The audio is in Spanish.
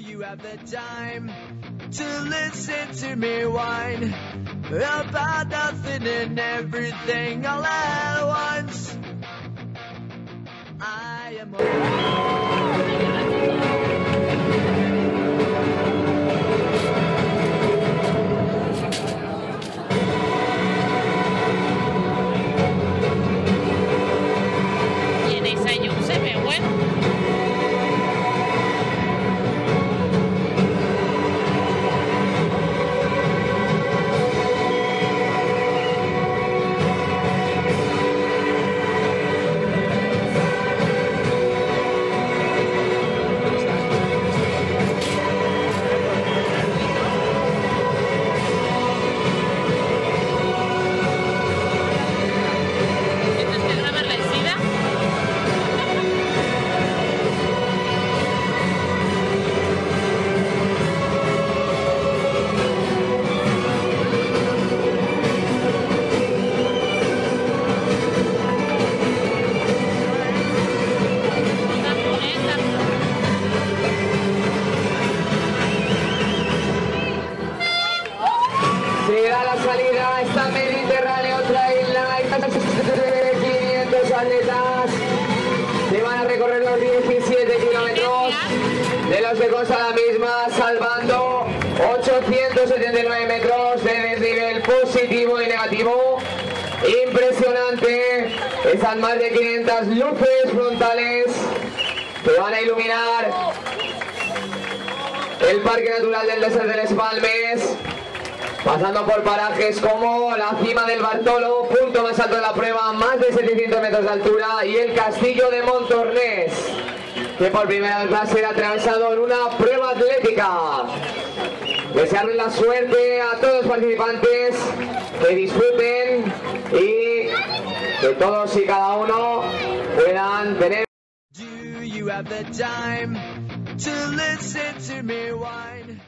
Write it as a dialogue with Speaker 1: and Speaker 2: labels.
Speaker 1: you have the time to listen to me whine about nothing and everything all at once? I am
Speaker 2: Será la salida, está Mediterráneo Trail Life, 500 atletas que van a recorrer los 17 kilómetros, de los que consta la misma, salvando 879 metros de desnivel positivo y negativo. Impresionante, están más de 500 luces frontales que van a iluminar el Parque Natural del Desert de Les Palmes, pasando por parajes como la cima del Bartolo, punto más alto de la prueba, más de 700 metros de altura, y el Castillo de Montornès, que por primera vez va a ser atravesado en una prueba atlética. Desearles la suerte a todos los participantes, que disfruten y que todos y cada uno puedan tener.
Speaker 1: Do you have the time to listen to me whine?